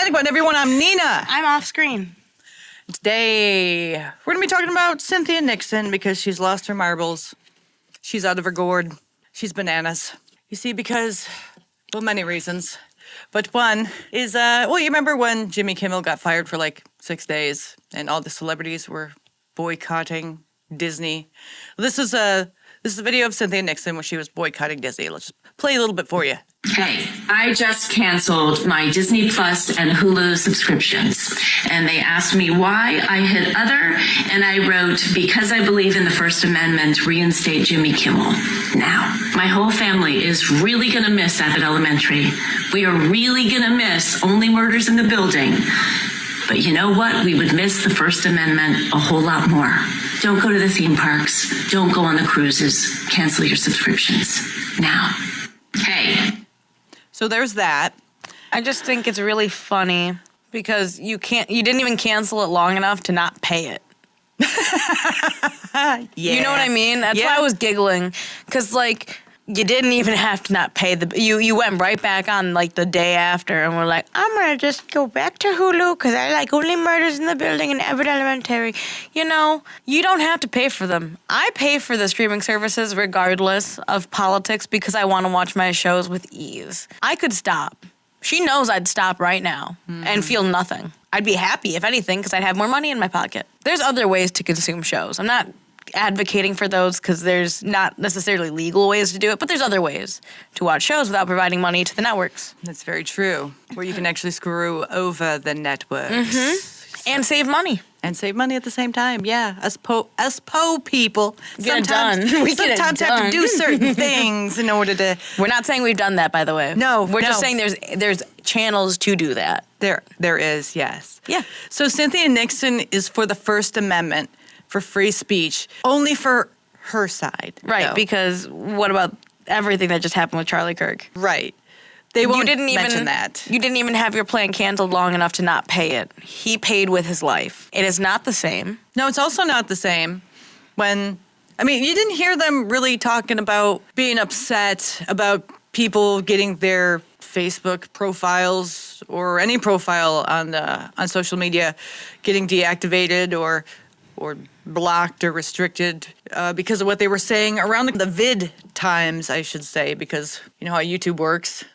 Panic Button, everyone. I'm Nina. I'm off screen. Today, we're going to be talking about Cynthia Nixon because she's lost her marbles. She's out of her gourd. She's bananas. You see, because, well, many reasons. But one is, you remember when Jimmy Kimmel got fired for like 6 days and all the celebrities were boycotting Disney? This is a video of Cynthia Nixon where she was boycotting Disney. Let's just play a little bit for you. Hey, I just canceled my Disney Plus and Hulu subscriptions. And they asked me why. I hit other, and I wrote, because I believe in the First Amendment, reinstate Jimmy Kimmel. Now, my whole family is really going to miss Abbott Elementary. We are really going to miss Only Murders in the Building. But you know what? We would miss the First Amendment a whole lot more. Don't go to the theme parks. Don't go on the cruises. Cancel your subscriptions. Now. Hey. So there's that. I just think it's really funny because you didn't even cancel it long enough to not pay it. Yeah. You know what I mean? That's why I was giggling. Because, like, you didn't even have to not pay you went right back on, like, the day after and were like, I'm going to just go back to Hulu because I like Only Murders in the Building and Abbott Elementary. You know, you don't have to pay for them. I pay for the streaming services regardless of politics because I want to watch my shows with ease. I could stop. She knows I'd stop right now and feel nothing. I'd be happy, if anything, because I'd have more money in my pocket. There's other ways to consume shows. I'm not advocating for those because there's not necessarily legal ways to do it, but there's other ways to watch shows without providing money to the networks. That's very true. Where you can actually screw over the networks. Mm-hmm. And save money. And save money at the same time, yeah. Us po people Get it done. We sometimes have to do certain things in order to... We're not saying we've done that, by the way. No, We're just saying there's channels to do that. There is, yes. Yeah. So Cynthia Nixon is for the First Amendment, for free speech, only for her side. Right, though. because what about everything that just happened with Charlie Kirk? Right. They won't mention that. You didn't even have your plan canceled long enough to not pay it. He paid with his life. It is not the same. No, it's also not the same when... I mean, you didn't hear them really talking about being upset about people getting their Facebook profiles or any profile on social media getting deactivated or blocked or restricted because of what they were saying around the vid times, I should say, because you know how YouTube works.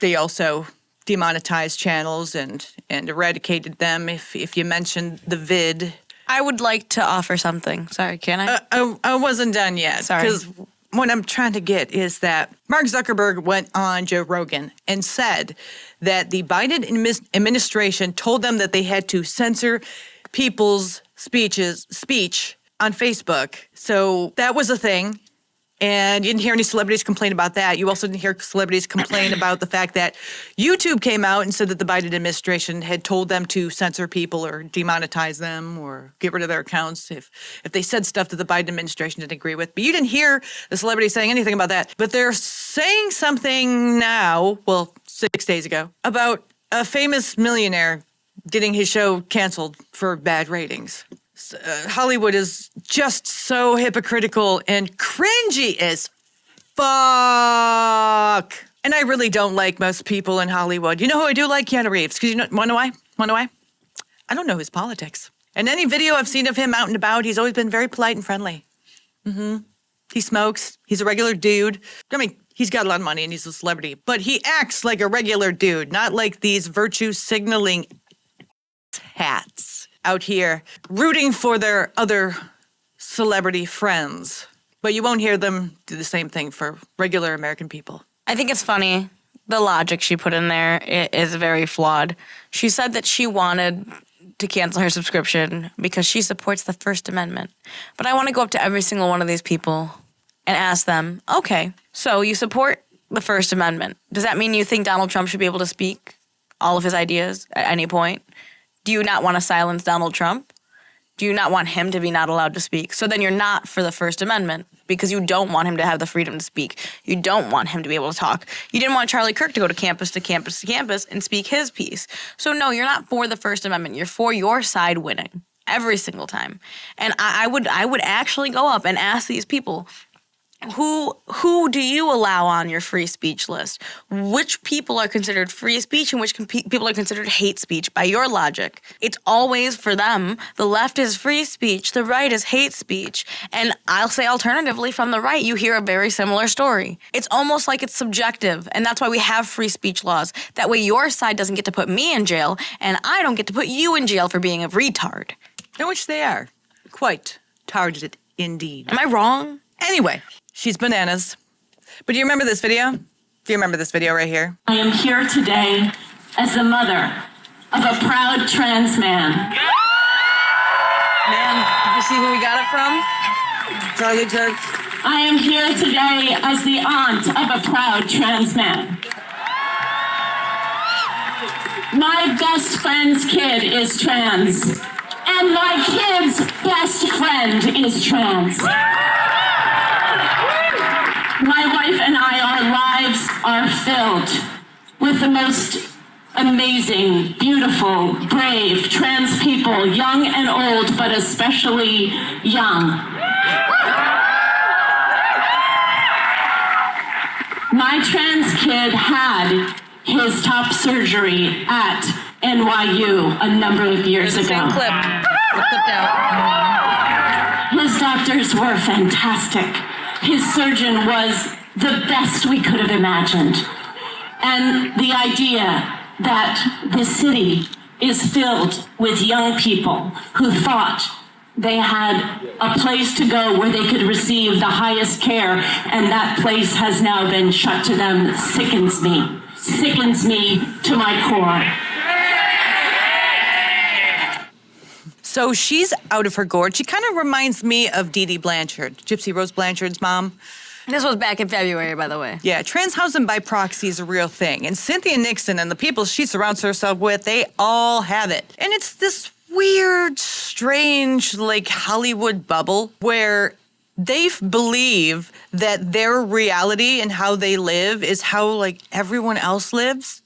They also demonetized channels and eradicated them if you mentioned the vid. I would like to offer something. Sorry, can I? I wasn't done yet. Sorry. Because what I'm trying to get is that Mark Zuckerberg went on Joe Rogan and said that the Biden administration told them that they had to censor people's speech on Facebook. So that was a thing. And you didn't hear any celebrities complain about that. You also didn't hear celebrities complain about the fact that YouTube came out and said that the Biden administration had told them to censor people or demonetize them or get rid of their accounts if they said stuff that the Biden administration didn't agree with. But you didn't hear the celebrities saying anything about that. But they're saying something now, 6 days ago, about a famous millionaire getting his show canceled for bad ratings. Hollywood is just so hypocritical and cringy as fuck. And I really don't like most people in Hollywood. You know who I do like? Keanu Reeves. Because wanna know why? I don't know his politics. And any video I've seen of him out and about, he's always been very polite and friendly. He smokes. He's a regular dude. I mean, he's got a lot of money and he's a celebrity. But he acts like a regular dude, not like these virtue signaling hats out here rooting for their other celebrity friends. But you won't hear them do the same thing for regular American people. I think it's funny. The logic she put in there is very flawed. She said that she wanted to cancel her subscription because she supports the First Amendment. But I want to go up to every single one of these people and ask them, okay, so you support the First Amendment. Does that mean you think Donald Trump should be able to speak all of his ideas at any point? Do you not want to silence Donald Trump? Do you not want him to be not allowed to speak? So then you're not for the First Amendment because you don't want him to have the freedom to speak. You don't want him to be able to talk. You didn't want Charlie Kirk to go to campus to campus to campus and speak his piece. So no, you're not for the First Amendment. You're for your side winning every single time. And I would actually go up and ask these people, who do you allow on your free speech list? Which people are considered free speech and which people are considered hate speech by your logic? It's always for them. The left is free speech, the right is hate speech. And I'll say alternatively, from the right, you hear a very similar story. It's almost like it's subjective, and that's why we have free speech laws. That way your side doesn't get to put me in jail, and I don't get to put you in jail for being a retard. In which they are. Quite targeted indeed. Am I wrong? Anyway, she's bananas. But do you remember this video? Do you remember this video right here? I am here today as the mother of a proud trans man. Man, did you see who we got it from? Charlie Kirk. I am here today as the aunt of a proud trans man. My best friend's kid is trans, and my kid's best friend is trans. My wife and I, our lives are filled with the most amazing, beautiful, brave, trans people, young and old, but especially young. My trans kid had his top surgery at NYU a number of years ago. Same clip. The clip out. His doctors were fantastic. His surgeon was the best we could have imagined. And the idea that the city is filled with young people who thought they had a place to go where they could receive the highest care, and that place has now been shut to them, sickens me to my core. So she's out of her gourd. She kind of reminds me of Dee Dee Blanchard, Gypsy Rose Blanchard's mom. This was back in February, by the way. Yeah, trans housing by proxy is a real thing. And Cynthia Nixon and the people she surrounds herself with, they all have it. And it's this weird, strange, like Hollywood bubble where they believe that their reality and how they live is how like everyone else lives.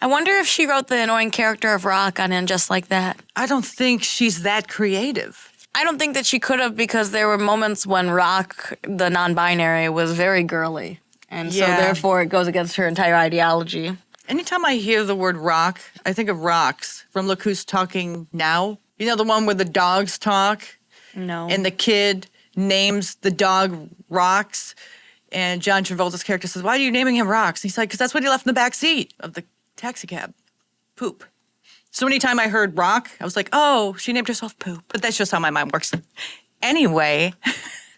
I wonder if she wrote the annoying character of Rock on In Just Like That. I don't think she's that creative. I don't think that she could have, because there were moments when Rock, the non-binary, was very girly. And so Yeah. therefore it goes against her entire ideology. Anytime I hear the word rock, I think of Rocks from Look Who's Talking Now. You know, the one where the dogs talk No. and the kid names the dog Rocks. And John Travolta's character says, "Why are you naming him Rocks?" And he's like, "Because that's what he left in the back seat of the taxi cab. Poop." So anytime I heard Rock, I was like, oh, she named herself Poop. But that's just how my mind works. Anyway,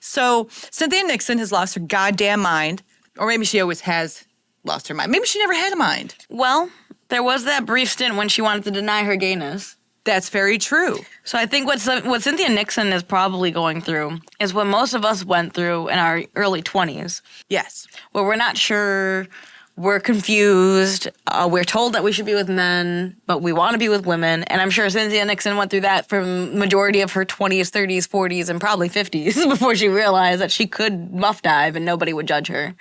so Cynthia Nixon has lost her goddamn mind. Or maybe she always has lost her mind. Maybe she never had a mind. Well, there was that brief stint when she wanted to deny her gayness. That's very true. So I think what Cynthia Nixon is probably going through is what most of us went through in our early 20s, Yes. where we're not sure, we're confused, we're told that we should be with men, but we want to be with women. And I'm sure Cynthia Nixon went through that for majority of her 20s, 30s, 40s, and probably 50s before she realized that she could muff dive and nobody would judge her.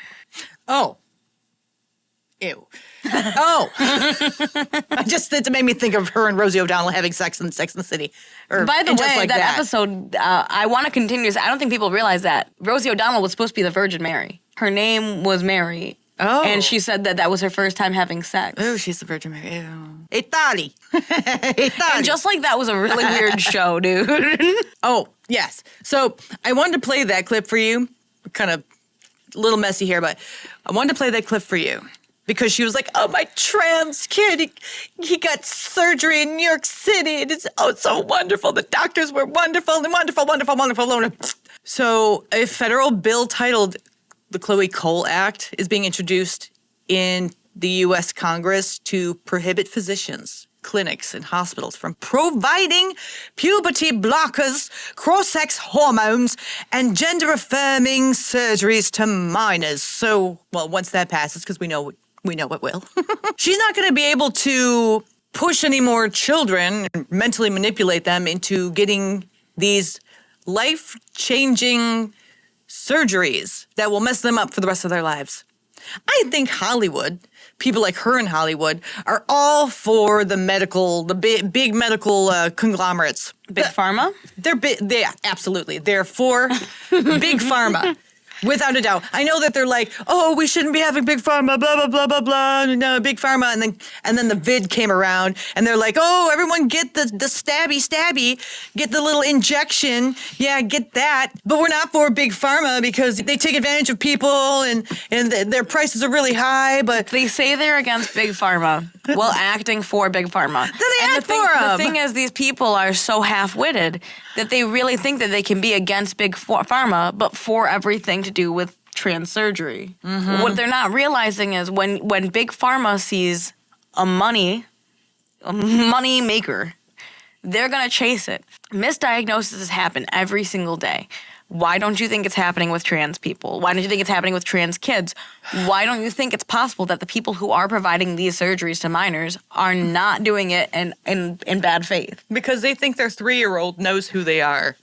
Oh. Ew. Oh. It made me think of her and Rosie O'Donnell having sex in Sex and the City. Or By the in way, Just Like that episode, I want to continue. I don't think people realize that Rosie O'Donnell was supposed to be the Virgin Mary. Her name was Mary. Oh. And she said that was her first time having sex. Oh, she's the Virgin Mary. Ew. Italy. Italy. And Just Like That was a really weird show, dude. Oh, yes. So I wanted to play that clip for you. Kind of a little messy here, but I wanted to play that clip for you. Because she was like, oh, my trans kid, he got surgery in New York City. And it's so wonderful. The doctors were wonderful. So a federal bill titled the Chloe Cole Act is being introduced in the U.S. Congress to prohibit physicians, clinics, and hospitals from providing puberty blockers, cross-sex hormones, and gender-affirming surgeries to minors. So, well, once that passes, because we know it will. She's not going to be able to push any more children and mentally manipulate them into getting these life-changing surgeries that will mess them up for the rest of their lives. I think Hollywood, people like her in Hollywood, are all for the big medical conglomerates. Big Pharma? They're big, yeah, absolutely. They're for big pharma. Without a doubt. I know that they're like, oh, we shouldn't be having big pharma, blah, blah, blah, blah, blah, no, big pharma. And then the vid came around and they're like, oh, everyone get the stabby, get the little injection. Yeah, get that. But we're not for big pharma because they take advantage of people and their prices are really high. But They say they're against big pharma while acting for big pharma. Then they act for 'em. The thing is, these people are so half-witted that they really think that they can be against big pharma, but for everything to do with trans surgery. What they're not realizing is when big pharma sees a money maker, they're gonna chase it. Misdiagnoses happen every single day. Why don't you think it's happening with trans people? Why don't you think it's happening with trans kids? Why don't you think it's possible that the people who are providing these surgeries to minors are not doing it in bad faith? because they think their 3-year-old knows who they are.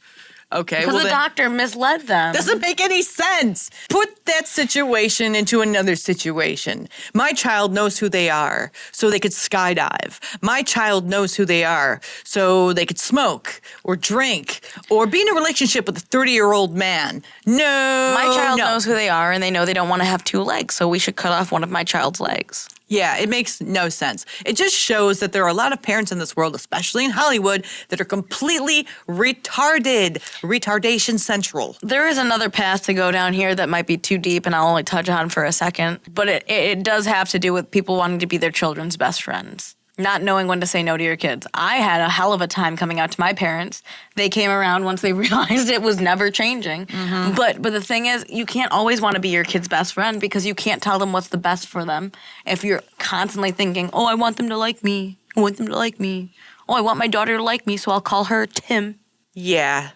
Okay, Because well the then, doctor misled them. doesn't make any sense. Put that situation into another situation. My child knows who they are, so they could skydive. My child knows who they are, so they could smoke or drink or be in a relationship with a 30-year-old man. No. My child no. knows who they are, and they know they don't want to have 2 legs, so we should cut off one of my child's legs. Yeah, it makes no sense. It just shows that there are a lot of parents in this world, especially in Hollywood, that are completely retarded. Retardation central. There is another path to go down here that might be too deep, and I'll only touch on for a second. But it does have to do with people wanting to be their children's best friends. Not knowing when to say no to your kids. I had a hell of a time coming out to my parents. They came around once they realized it was never changing. But the thing is, you can't always want to be your kid's best friend because you can't tell them what's the best for them if you're constantly thinking, oh, I want them to like me. I want them to like me. Oh, I want my daughter to like me, so I'll call her Tim. Yeah.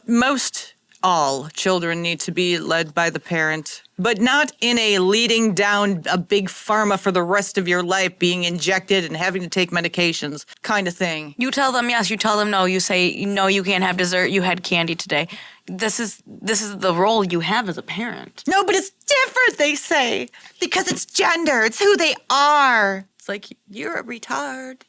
Most all children need to be led by the parent, but not in a leading down a big pharma for the rest of your life, being injected and having to take medications kind of thing. You tell them yes, you tell them no. You say, no, you can't have dessert. You had candy today. This is the role you have as a parent. No, but it's different, they say, because it's gender. It's who they are. It's like, you're a retard.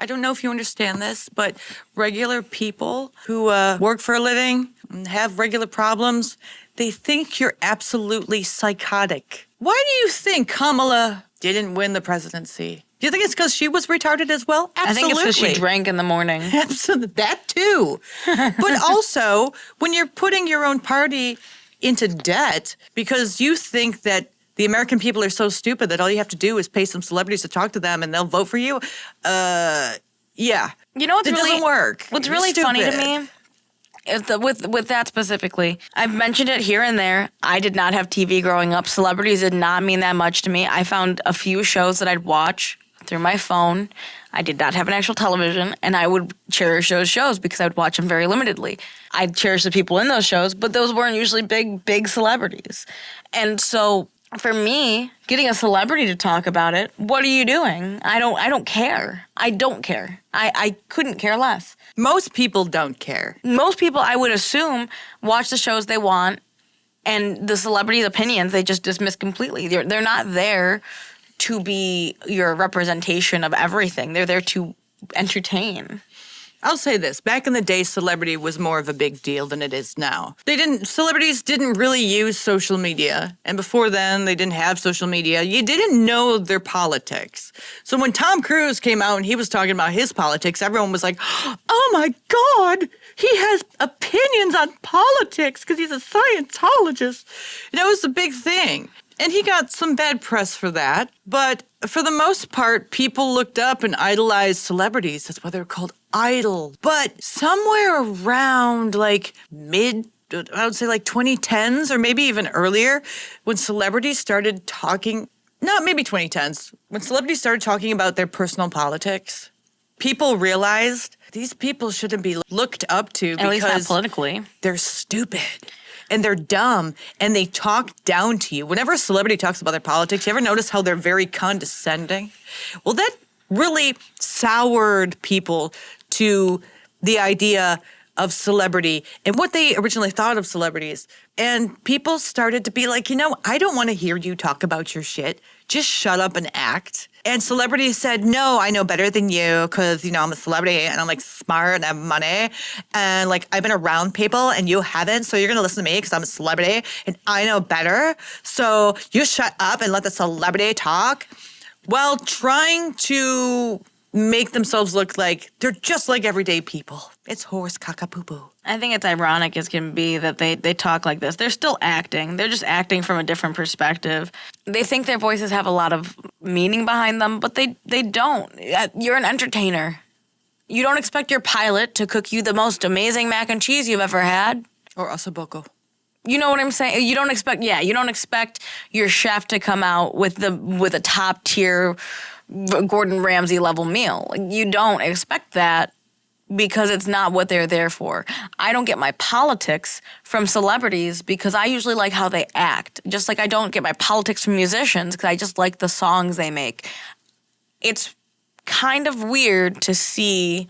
I don't know if you understand this, but regular people who work for a living and have regular problems, they think you're absolutely psychotic. Why do you think Kamala didn't win the presidency? Do you think it's because she was retarded as well? Absolutely. I think it's because she drank in the morning. Absolutely. That too. But also, when you're putting your own party into debt because you think that the American people are so stupid that all you have to do is pay some celebrities to talk to them and they'll vote for you. Yeah. You know what's it really doesn't work. What's You're really funny to stupid. me is that with that specifically, I've mentioned it here and there. I did not have TV growing up. Celebrities did not mean that much to me. I found a few shows that I'd watch through my phone. I did not have an actual television, and I would cherish those shows because I would watch them very limitedly. I'd cherish the people in those shows, but those weren't usually big celebrities. And so for me, getting a celebrity to talk about it, what are you doing? I don't care. I don't care. I couldn't care less. Most people don't care. Most people, I would assume, watch the shows they want, and the celebrities' opinions they just dismiss completely. They're not there to be your representation of everything. They're there to entertain. I'll say this. Back in the day, celebrity was more of a big deal than it is now. Celebrities didn't really use social media. And before then, they didn't have social media. You didn't know their politics. So when Tom Cruise came out and he was talking about his politics, everyone was like, oh my God, he has opinions on politics because he's a Scientologist. And that was a big thing. And he got some bad press for that. But for the most part, people looked up and idolized celebrities. That's why they're called idol. But somewhere around like I would say like 2010s or maybe even earlier, when celebrities started talking, not maybe 2010s, when celebrities started talking about their personal politics, people realized these people shouldn't be looked up to At least not because politically. they're stupid. And they're dumb, and they talk down to you. Whenever a celebrity talks about their politics, you ever notice how they're very condescending? Well, that really soured people to the idea of celebrity and what they originally thought of celebrities. And people started to be like, I don't want to hear you talk about your shit. Just shut up and act. And celebrities said, no, I know better than you because, I'm a celebrity and I'm like smart and I have money. And like I've been around people and you haven't. So you're going to listen to me because I'm a celebrity and I know better. So you shut up and let the celebrity talk while trying to make themselves look like they're just like everyday people. It's horse caca poo poo. I think it's ironic as can be that they talk like this. They're still acting. They're just acting from a different perspective. They think their voices have a lot of meaning behind them, but they don't. You're an entertainer. You don't expect your pilot to cook you the most amazing mac and cheese you've ever had. Or ossobuco. You know what I'm saying? You don't expect your chef to come out with a top tier Gordon Ramsay level meal. You don't expect that because it's not what they're there for. I don't get my politics from celebrities because I usually like how they act. Just like I don't get my politics from musicians because I just like the songs they make. It's kind of weird to see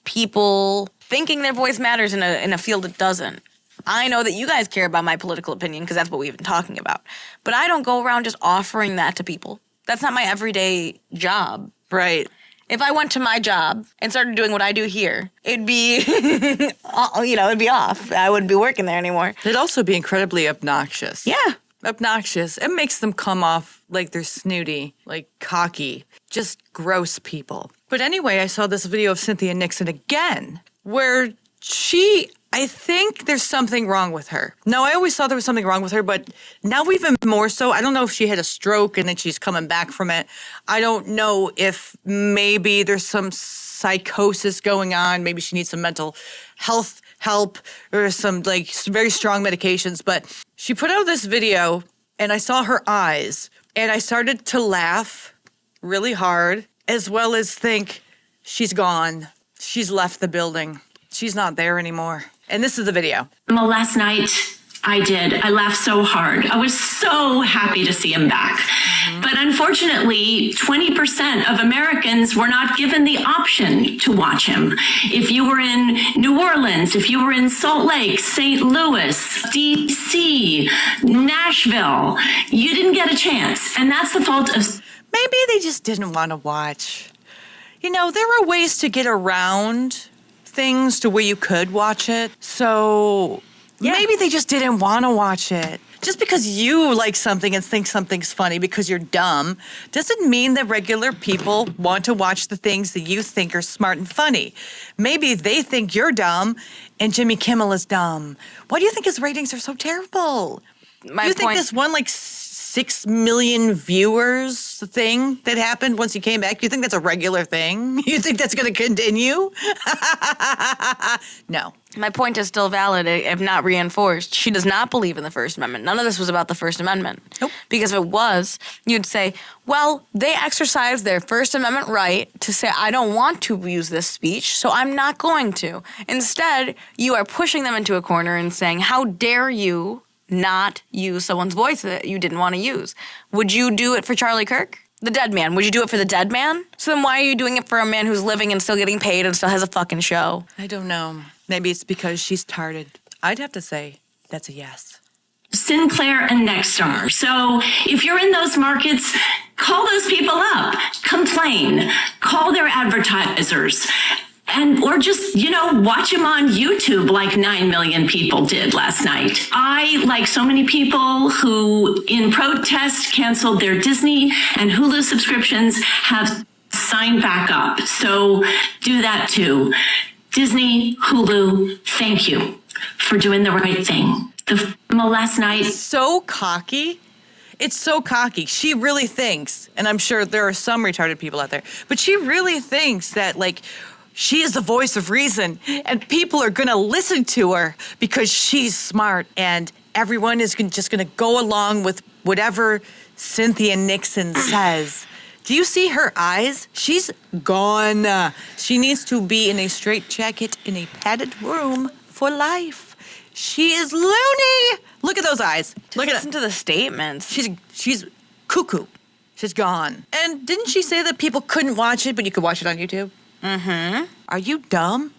people thinking their voice matters in a field it doesn't. I know that you guys care about my political opinion because that's what we've been talking about. But I don't go around just offering that to people. That's not my everyday job. Right. If I went to my job and started doing what I do here, it'd be, it'd be off. I wouldn't be working there anymore. It'd also be incredibly obnoxious. Yeah. Obnoxious. It makes them come off like they're snooty, like cocky, just gross people. But anyway, I saw this video of Cynthia Nixon again, where I think there's something wrong with her. Now, I always thought there was something wrong with her, but now even more so. I don't know if she had a stroke and then she's coming back from it. I don't know if maybe there's some psychosis going on. Maybe she needs some mental health help or some like very strong medications. But she put out this video and I saw her eyes and I started to laugh really hard as well as think she's gone. She's left the building. She's not there anymore. And this is the video. Well, last night I laughed so hard. I was so happy to see him back. But unfortunately, 20% of Americans were not given the option to watch him. If you were in New Orleans, if you were in Salt Lake, St. Louis, D.C., Nashville, you didn't get a chance. And that's the fault of... Maybe they just didn't want to watch. There are ways to get around things to where you could watch it. So maybe they just didn't want to watch it. Just because you like something and think something's funny because you're dumb doesn't mean that regular people want to watch the things that you think are smart and funny. Maybe they think you're dumb and Jimmy Kimmel is dumb. Why do you think his ratings are so terrible? Do you think this one 6 million viewers thing that happened once he came back, you think that's a regular thing? You think that's going to continue? No. My point is still valid, if not reinforced. She does not believe in the First Amendment. None of this was about the First Amendment. Nope. Because if it was, you'd say, well, they exercised their First Amendment right to say, I don't want to use this speech, so I'm not going to. Instead, you are pushing them into a corner and saying, how dare you not use someone's voice that you didn't want to use? Would you do it for Charlie Kirk? The dead man. Would you do it for the dead man? So then why are you doing it for a man who's living and still getting paid and still has a fucking show? I don't know. Maybe it's because she's tarded. I'd have to say that's a yes. Sinclair and Nexstar. So if you're in those markets, call those people up, complain, call their advertisers. Or just, watch him on YouTube like 9 million people did last night. I, like so many people who in protest canceled their Disney and Hulu subscriptions, have signed back up. So do that too. Disney, Hulu, thank you for doing the right thing. The last night. So cocky. It's so cocky. She really thinks, and I'm sure there are some retarded people out there, but she really thinks that she is the voice of reason, and people are going to listen to her because she's smart, and everyone is just going to go along with whatever Cynthia Nixon says. Do you see her eyes? She's gone. She needs to be in a straitjacket in a padded room for life. She is loony. Look at those eyes. Look at Listen to the statements. She's cuckoo. She's gone. And didn't she say that people couldn't watch it, but you could watch it on YouTube? Mm-hmm. Are you dumb?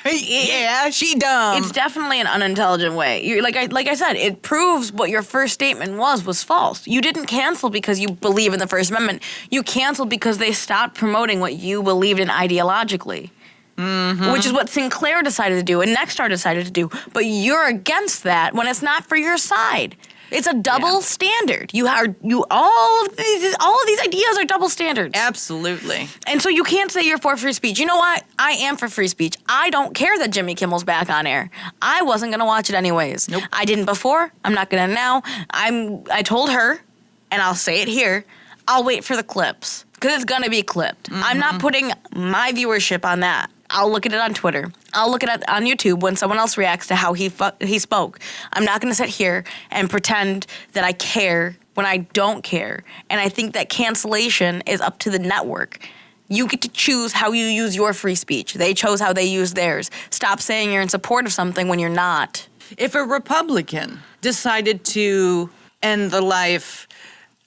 Yeah, she dumb. It's definitely an unintelligent way. Like I said, it proves what your first statement was false. You didn't cancel because you believe in the First Amendment. You canceled because they stopped promoting what you believed in ideologically. Which is what Sinclair decided to do and Nexstar decided to do. But you're against that when it's not for your side. It's a double standard. All of these ideas are double standards. Absolutely. And so you can't say you're for free speech. You know what? I am for free speech. I don't care that Jimmy Kimmel's back on air. I wasn't going to watch it anyways. Nope. I didn't before. I'm not going to now. I told her, and I'll say it here, I'll wait for the clips because it's going to be clipped. I'm not putting my viewership on that. I'll look at it on Twitter. I'll look at it on YouTube when someone else reacts to how he spoke. I'm not going to sit here and pretend that I care when I don't care. And I think that cancellation is up to the network. You get to choose how you use your free speech. They chose how they use theirs. Stop saying you're in support of something when you're not. If a Republican decided to end the life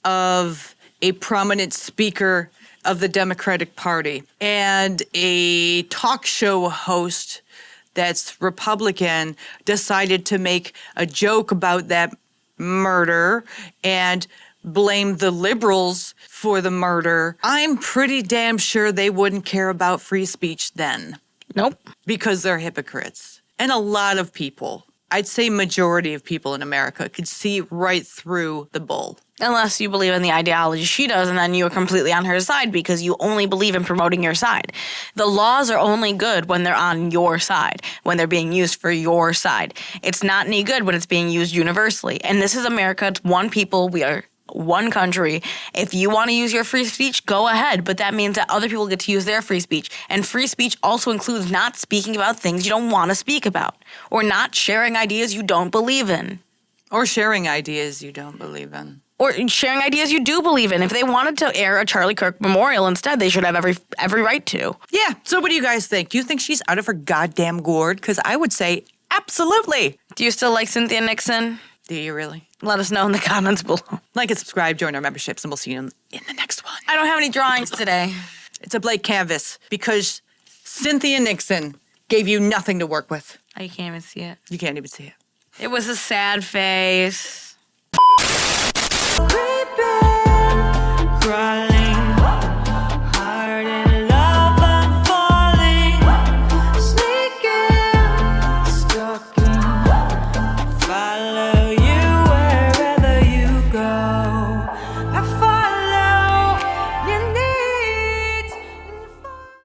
of a prominent speaker of the Democratic Party and a talk show host that's Republican decided to make a joke about that murder and blame the liberals for the murder, I'm pretty damn sure they wouldn't care about free speech then. Nope. Because they're hypocrites. And a lot of people, I'd say majority of people in America, could see right through the bull. Unless you believe in the ideology she does, and then you're completely on her side because you only believe in promoting your side. The laws are only good when they're on your side, when they're being used for your side. It's not any good when it's being used universally. And this is America. It's one people. We are one country. If you want to use your free speech, go ahead. But that means that other people get to use their free speech. And free speech also includes not speaking about things you don't want to speak about or not sharing ideas you don't believe in. Or sharing ideas you don't believe in. Or sharing ideas you do believe in. If they wanted to air a Charlie Kirk memorial instead, they should have every right to. Yeah. So what do you guys think? Do you think she's out of her goddamn gourd? Because I would say absolutely. Do you still like Cynthia Nixon? Do you really? Let us know in the comments below. Like and subscribe, join our memberships, and we'll see you in the next one. I don't have any drawings today. It's a blank canvas because Cynthia Nixon gave you nothing to work with. Oh, you can't even see it. You can't even see it. It was a sad face.